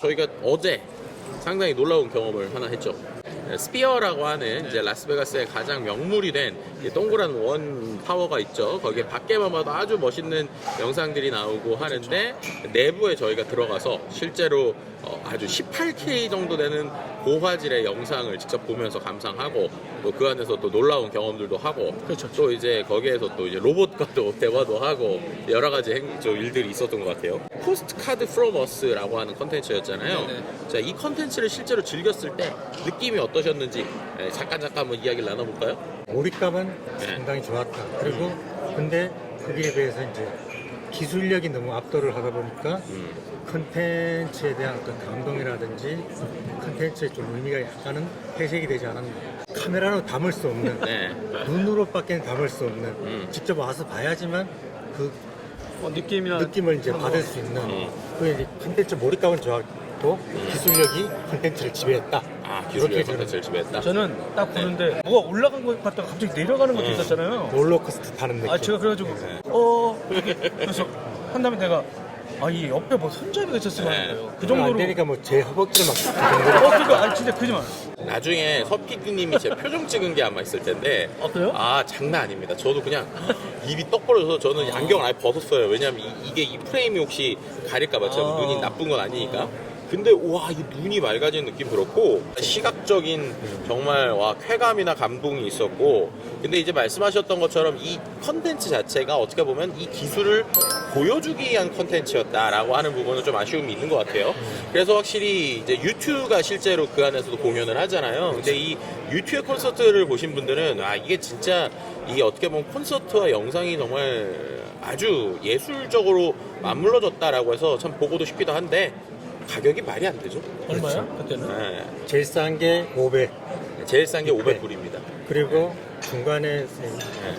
저희가 어제 상당히 놀라운 경험을 하나 했죠. 스피어라고 하는 이제 라스베가스의 가장 명물이 된 동그란 원 타워가 있죠. 거기에 밖에만 봐도 아주 멋있는 영상들이 나오고 하는데 내부에 저희가 들어가서 실제로 아주 18K 정도 되는 고화질의 영상을 직접 보면서 감상하고 또 그 안에서 또 놀라운 경험들도 하고 그렇죠. 또 이제 거기에서 또 이제 로봇과도 대화도 하고 여러 가지 일들이 있었던 것 같아요. 포스트 카드 프롬 어스라고 하는 컨텐츠였잖아요. 네네. 자, 이 컨텐츠를 실제로 즐겼을 때 느낌이 어떠셨는지 잠깐 한번 이야기를 나눠볼까요? 몰입감은 상당히 좋았다. 그리고 근데 거기에 비해서 이제 기술력이 너무 압도를 하다 보니까 컨텐츠에 대한 어떤 감동이라든지 컨텐츠의 좀 의미가 약간은 회색이 되지 않았나. 카메라로 담을 수 없는, 네. 눈으로밖에 담을 수 없는, 직접 와서 봐야지만 그 느낌이나 느낌을 이제 받을 수 있는 그 이제 컨텐츠 몰입감은 좋았고 기술력이 컨텐츠를 지배했다. 아, 기술력 이렇게 컨텐츠를 지배했다. 저는 딱 보는데 뭐가 올라간 것 같다가 갑자기 내려가는 것도 있었잖아요. 롤러코스터 타는 느낌. 아 제가 그래가지고 이렇게 그래서 한 다음에 내가 이 옆에 뭐 손잡이가 있었으면 하는 거예요. 그 안 정도로. 되니까 뭐 제 허벅지를 막 그러니까 진짜 그지 마. 나중에 서피디님이 제 표정 찍은 게 아마 있을 텐데 그래요? 아, 장난 아닙니다. 저도 그냥 입이 떡 벌어서 저는 안경을 아예 벗었어요. 왜냐면 이게 이 프레임이 혹시 가릴까봐 제가 눈이 나쁜 건 아니니까. 근데 와, 이 눈이 맑아진 느낌 들었고 시각적인 정말 와 쾌감이나 감동이 있었고, 근데 이제 말씀하셨던 것처럼 이 컨텐츠 자체가 어떻게 보면 이 기술을 보여주기 위한 컨텐츠였다라고 하는 부분은 좀 아쉬움이 있는 것 같아요. 그래서 확실히 이제 U2가 실제로 그 안에서도 공연을 하잖아요. 근데 이 U2의 콘서트를 보신 분들은 아, 이게 진짜 이게 어떻게 보면 콘서트와 영상이 정말 아주 예술적으로 맞물러졌다라고 해서 참 보고도 싶기도 한데 가격이 말이 안 되죠. 얼마야 그때는? 네. 제일 싼 게 500. 제일 싼 게 500불입니다. 그리고 중간에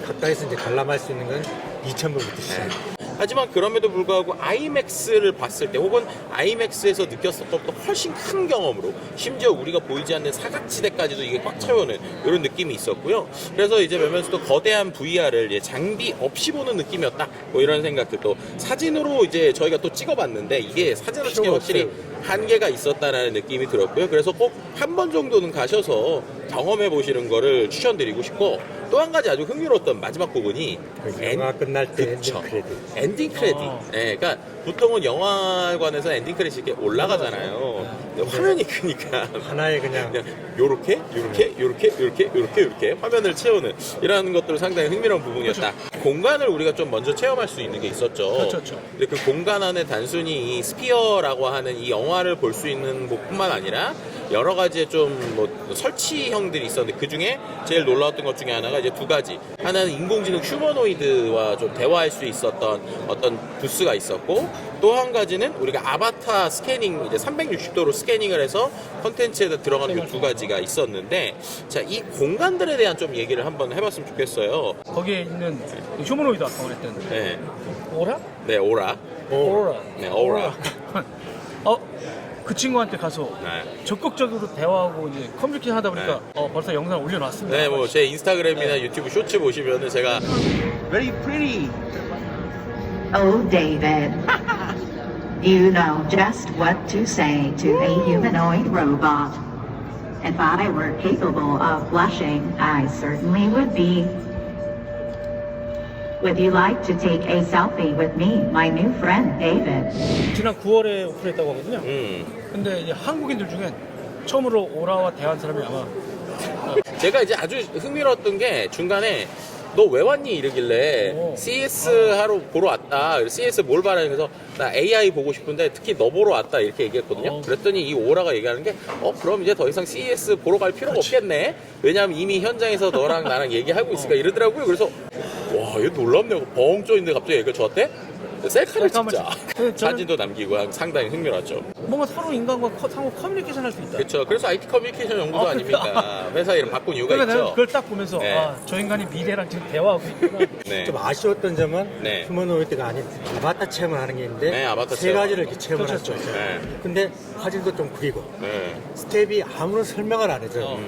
가까이서 이제 관람할 수 있는 건 2,000불부터 시작. 하지만 그럼에도 불구하고 아이맥스를 봤을 때 혹은 아이맥스에서 느꼈었던 것보다 훨씬 큰 경험으로 심지어 우리가 보이지 않는 사각지대까지도 이게 꽉 채워오는 이런 느낌이 있었고요. 그래서 이제 보면서도 거대한 VR을 장비 없이 보는 느낌이었다. 뭐 이런 생각들, 또 사진으로 이제 저희가 또 찍어봤는데 이게 사진으로 찍기 확실히 한계가 있었다는 느낌이 들었고요. 그래서 꼭 한 번 정도는 가셔서 경험해 보시는 거를 추천드리고 싶고, 또 한 가지 아주 흥미로웠던 마지막 부분이 영화 끝날 때 그쵸. 엔딩 크레딧. 엔딩 크레딧. 예, 그러니까 보통은 영화관에서 엔딩 크레딧이 이렇게 올라가잖아요. 근데 화면이 크니까 하나의 그냥 요렇게 화면을 채우는 이런 것들은 상당히 흥미로운 부분이었다. 공간을 우리가 좀 먼저 체험할 수 있는 게 있었죠. 그렇죠. 근데 그 공간 안에 단순히 이 스피어라고 하는 이 영화를 볼 수 있는 것뿐만 아니라 여러 가지의 좀 뭐 설치형들이 있었는데 그 중에 제일 놀라웠던 것 중에 하나가 이제 두 가지. 하나는 인공지능 휴머노이드와 좀 대화할 수 있었던 어떤 부스가 있었고, 또 한 가지는 우리가 아바타 스캐닝, 이제 360도로 스캐닝을 해서 컨텐츠에 들어가는 그 두 가지가 있었는데, 자, 이 공간들에 대한 좀 얘기를 한번 해봤으면 좋겠어요. 거기에 있는 휴머노이드 아까 그랬던 네, 오라? 네, 오라. 오라. 네, 오라. 그 친구한테 가서 네. 적극적으로 대화하고 이제 커뮤니케이션 하다 보니까 벌써 영상을 올려놨습니다. 네, 뭐 제 인스타그램이나 유튜브 쇼츠 보시면은 제가 Very pretty. Oh, David. You know just what to say to a humanoid robot. If I were capable of blushing, I certainly would be. Would you like to take a selfie with me, my new friend, David? 지난 9월에 오픈했다고 하거든요. 근데 이제 한국인들 중엔 처음으로 오라와 대화한 사람이 아마 제가 이제 아주 흥미로웠던 게 중간에 너 왜 왔니? 이러길래 CS 하러 보러 왔다. 그래서 CS 뭘 봐라. 그래서 나 AI 보고 싶은데 특히 너 보러 왔다. 이렇게 얘기했거든요. 그랬더니 이 오라가 얘기하는 게 그럼 이제 더 이상 CS 보러 갈 필요가 없겠네. 왜냐하면 이미 현장에서 너랑 나랑 얘기하고 있으니까 이러더라고요. 그래서 와, 이거 놀랍네요. 벙 쪼인데 갑자기 얘기가 좋았대? 셀카를 찍자. 사진도 남기고 상당히 흥미로웠죠. 뭔가 서로 인간과 상호 커뮤니케이션 할 수 있다. 그렇죠. 그래서 IT 커뮤니케이션 연구소 아닙니까? 회사 이름 바꾼 이유가 그러니까 있죠. 내가 그걸 딱 보면서 네. 저 인간이 미래랑 지금 대화하고 있구나. 네. 좀 아쉬웠던 점은 네. 휴머노이드가 아닌 아바타 체험을 하는 게 있는데 네, 아바타 세 체험. 가지를 이렇게 체험을 할 수 그렇죠. 있어요. 네. 근데 화질도 좀 구리고 네. 스텝이 아무런 설명을 안 해줘요.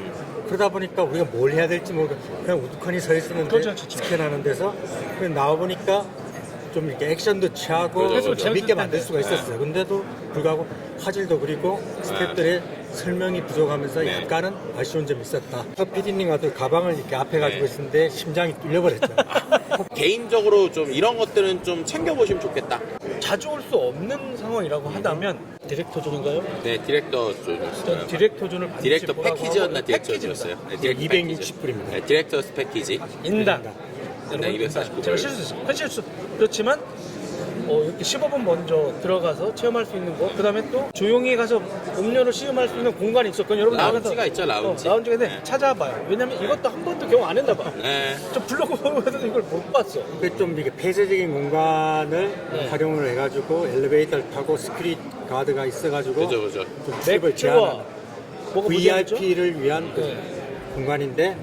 그러다 보니까 우리가 뭘 해야 될지 모르고 그냥 우두커니 서 있었는데 그렇죠. 스캔하는 데서 그냥 나와 보니까 좀 이렇게 액션도 취하고 그렇죠. 재밌게 만들 수가 있었어요. 근데도 불구하고 화질도 그리고 스태프들의 설명이 부족하면서 네. 약간은 아쉬운 점이 있었다. PD님과도 가방을 이렇게 앞에 가지고 있었는데 심장이 뚫려버렸죠. 개인적으로 좀 이런 것들은 좀 챙겨보시면 좋겠다. 자주 올 수 없는 상황이라고 하다면 디렉터존인가요? 네, 디렉터 전 존이었어요. 디렉터존을 반드시 디렉터 보라고 패키지였나 하고, 디렉터존이었어요? 네, 디렉터 260불입니다. 네, 디렉터스 패키지. 인당. 네, 249 제가 실수했어요. 큰 실수. 그렇지만 이렇게 15분 먼저 들어가서 체험할 수 있는 거. 그다음에 또 조용히 가서 음료를 시음할 수 있는 공간이 있었거든요. 여러분 라운지가 있죠, 라운지. 라운지가 네. 찾아봐요. 왜냐면 이것도 한 번도 경험 안 했나 봐. 네. 저 블로그 보면서 이걸 못 봤어. 그게 좀 이게 폐쇄적인 공간을 네. 활용을 해가지고 엘리베이터를 타고 스크린 가드가 있어가지고 그죠. 좀 출입을 맥주와 제한하는 뭐가 문제였죠? VIP를 위한 그 네. 공간인데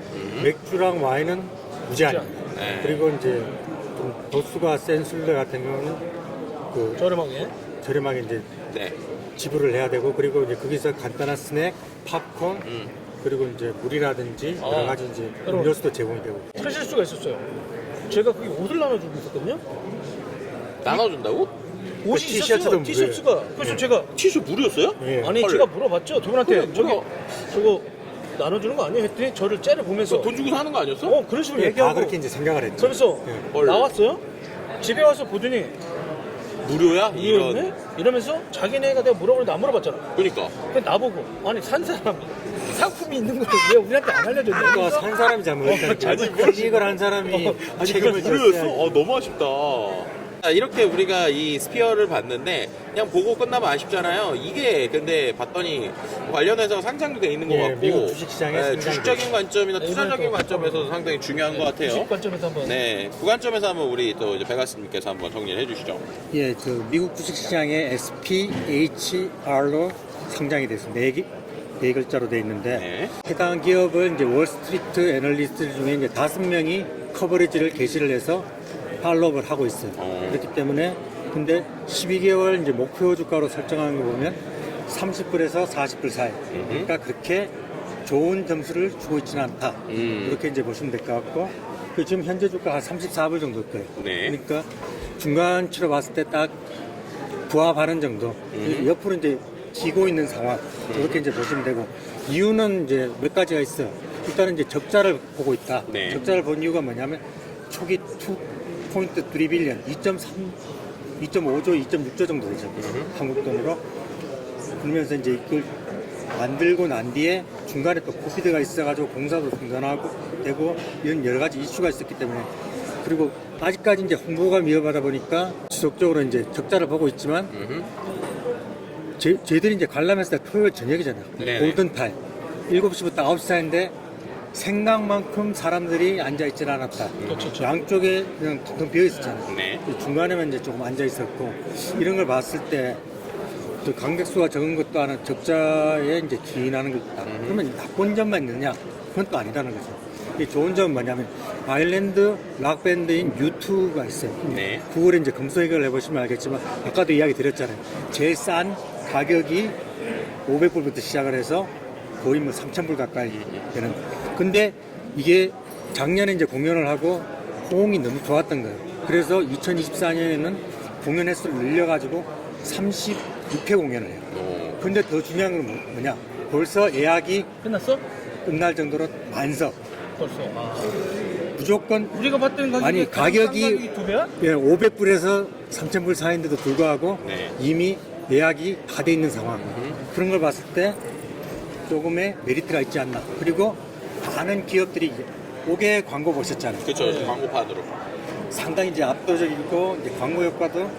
맥주랑 와인은 무제한입니다. 네. 그리고 이제 좀 도수가 센 술들 같은 경우는 그 저렴하게. 저렴하게 이제 네. 지불을 해야 되고 그리고 이제 거기서 간단한 스낵, 팝콘 그리고 이제 물이라든지 여러 가지 이제 여러분. 음료수도 제공이 되고 큰 실수가 있었어요. 제가 그게 옷을 나눠주고 있었거든요. 나눠준다고? 옷이 티셔츠도 있었어요. 무료예요. 티셔츠가. 그래서 제가 티슈 무료였어요? 예. 아니 헐. 제가 물어봤죠. 저분한테 그래, 저기 뭐야. 저거 나눠주는 거 아니에요? 했더니 저를 째려보면서 돈 주고 사는 거 아니었어? 그런 식으로 예, 다 얘기하고 그렇게 이제 생각을 했죠. 그러면서 예. 헐. 나왔어요. 집에 와서 보더니 무료야? 이러네? 이러면서 자기네가 내가 물어보는데 안 물어봤잖아. 그러니까. 근데 나보고 아니 산 사람이 상품이 있는 걸 왜 우리한테 안 알려줬냐. 그러니까 산 사람이 잘못했다니까. 이걸 한 사람이 책임을 무료였어? 졌어야지. 너무 아쉽다. 자, 이렇게 우리가 이 스피어를 봤는데 그냥 보고 끝나면 아쉽잖아요. 이게 근데 봤더니 관련해서 상장도 돼 있는 것 예, 같고 미국 주식시장에 상장이 주식적인 관점이나 네, 투자적인 이번에 또 관점에서 상당히 중요한 것 같아요. 주식 관점에서 한번 네, 그 관점에서 한번 우리 또 이제 베가스님께서 한번 정리를 해주시죠. 예, 그 미국 주식시장에 SPHR로 상장이 됐습니다. 네 글자로 돼 있는데 네. 해당 기업을 이제 월스트리트 애널리스트 중에 이제 5명이 커버리지를 게시를 해서 팔로우를 하고 있어요. 그렇기 때문에 근데 12개월 이제 목표 주가로 설정한 거 보면 30불에서 40불 사이. 그러니까 그렇게 좋은 점수를 주고 있지는 않다. 그렇게 이제 보시면 될 것 같고 그 지금 현재 주가 한 34불 정도 거예요. 네. 그러니까 중간치로 봤을 때 딱 부합하는 정도. 옆으로 이제 기고 있는 상황. 이렇게 이제 보시면 되고 이유는 이제 몇 가지가 있어요. 일단은 이제 적자를 보고 있다. 네. 적자를 본 이유가 뭐냐면 초기 2.3빌리언, 2.5조, 2.6조 정도 되죠. 한국 돈으로. 그러면서 이제 이걸 만들고 난 뒤에 중간에 또 코비드가 있어가지고 공사도 중단하고 되고 이런 여러 가지 이슈가 있었기 때문에 그리고 아직까지 이제 홍보가 미흡하다 보니까 지속적으로 이제 적자를 보고 있지만 저희들이 이제 관람했을 때 토요일 저녁이잖아요. 네네. 골든타임. 7시부터 9시 사이인데 생각만큼 사람들이 앉아있지는 않았다. 그렇죠. 양쪽에 그냥 텅텅 비어 있었잖아요. 네. 중간에만 이제 조금 앉아있었고 이런 걸 봤을 때 또 관객수가 적은 것도 하나 적자에 이제 기인하는 것이다. 그러면 나쁜 점만 있느냐? 그건 또 아니라는 거죠. 이 좋은 점은 뭐냐면 아일랜드 락밴드인 U2가 있어요. 네. 그걸 이제 검색을 해보시면 알겠지만 아까도 이야기 드렸잖아요. 제일 싼 가격이 500불부터 시작을 해서 거의 뭐 3,000불 가까이 되는. 근데 이게 작년에 이제 공연을 하고 호응이 너무 좋았던 거예요. 그래서 2024년에는 공연 횟수를 늘려가지고 36회 공연을 해요. 근데 더 중요한 건 뭐냐? 벌써 예약이 끝났어? 끝날 정도로 만석. 벌써. 무조건 우리가 봤던 가격이 아니, 가격이 두 배야? 예, 500불에서 3,000불 사이인데도 불구하고 네. 이미 예약이 다 돼 있는 상황. 그런 걸 봤을 때 조금의 메리트가 있지 않나. 그리고 많은 기업들이 5개 광고 보셨잖아요. 그렇죠. 광고판으로. 상당히 이제 압도적이고 이제 광고 효과도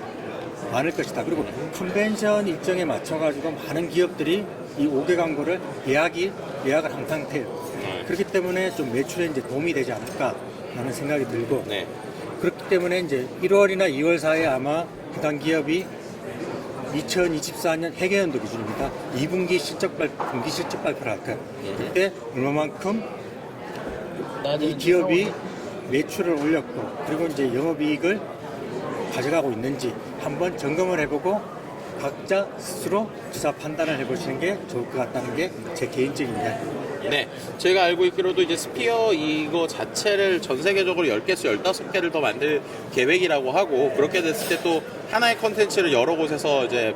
많을 것이다. 그리고 컨벤션 일정에 맞춰가지고 많은 기업들이 이 5개 광고를 예약을 한 상태예요. 그렇기 때문에 좀 매출에 이제 도움이 되지 않을까라는 생각이 들고 네. 그렇기 때문에 이제 1월이나 2월 사이에 아마 해당 기업이 2024년 회계연도 기준입니다. 2분기 분기 실적 발표를 할 거예요. 그때 얼마만큼 이 기업이 매출을 올렸고 그리고 이제 영업이익을 가져가고 있는지 한번 점검을 해보고 각자 스스로 투자 판단을 해보시는 게 좋을 것 같다는 게 제 개인적인 이야기입니다. 네, 제가 알고 있기로도 이제 스피어 이거 자체를 전 세계적으로 10개에서 15개를 더 만들 계획이라고 하고, 그렇게 됐을 때 또 하나의 컨텐츠를 여러 곳에서 이제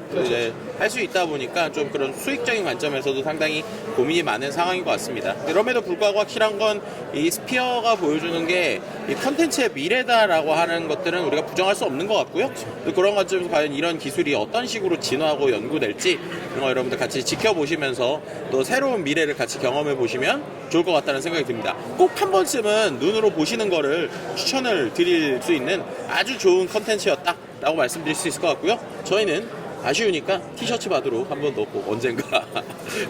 할 수 있다 보니까 좀 그런 수익적인 관점에서도 상당히 고민이 많은 상황인 것 같습니다. 그럼에도 불구하고 확실한 건 이 스피어가 보여주는 게 이 컨텐츠의 미래다라고 하는 것들은 우리가 부정할 수 없는 것 같고요. 또 그런 관점에서 과연 이런 기술이 어떤 식으로 진화하고 연구될지 이런 거 여러분들 같이 지켜보시면서 또 새로운 미래를 같이 경험해 보시면 좋을 것 같다는 생각이 듭니다. 꼭 한 번쯤은 눈으로 보시는 거를 추천을 드릴 수 있는 아주 좋은 컨텐츠였다 라고 말씀드릴 수 있을 것 같고요. 저희는 아쉬우니까 티셔츠 받으러 한 번 더 꼭 언젠가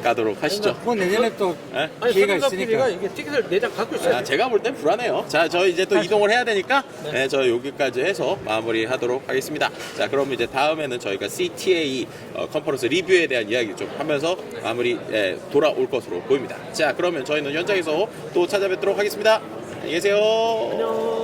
가도록 하시죠. 뭐 내년에 또 네? 아니 기회가 손흥민 PD가 있으니까. 이게 티켓을 4장 갖고 있어요. 아, 제가 볼 땐 불안해요. 자, 저희 이제 또 이동을 해야 되니까 네, 저희 여기까지 해서 마무리하도록 하겠습니다. 자, 그럼 이제 다음에는 저희가 CTA 컨퍼런스 리뷰에 대한 이야기 좀 하면서 마무리 돌아올 것으로 보입니다. 자, 그러면 저희는 현장에서 또 찾아뵙도록 하겠습니다. 안녕히 계세요. 안녕.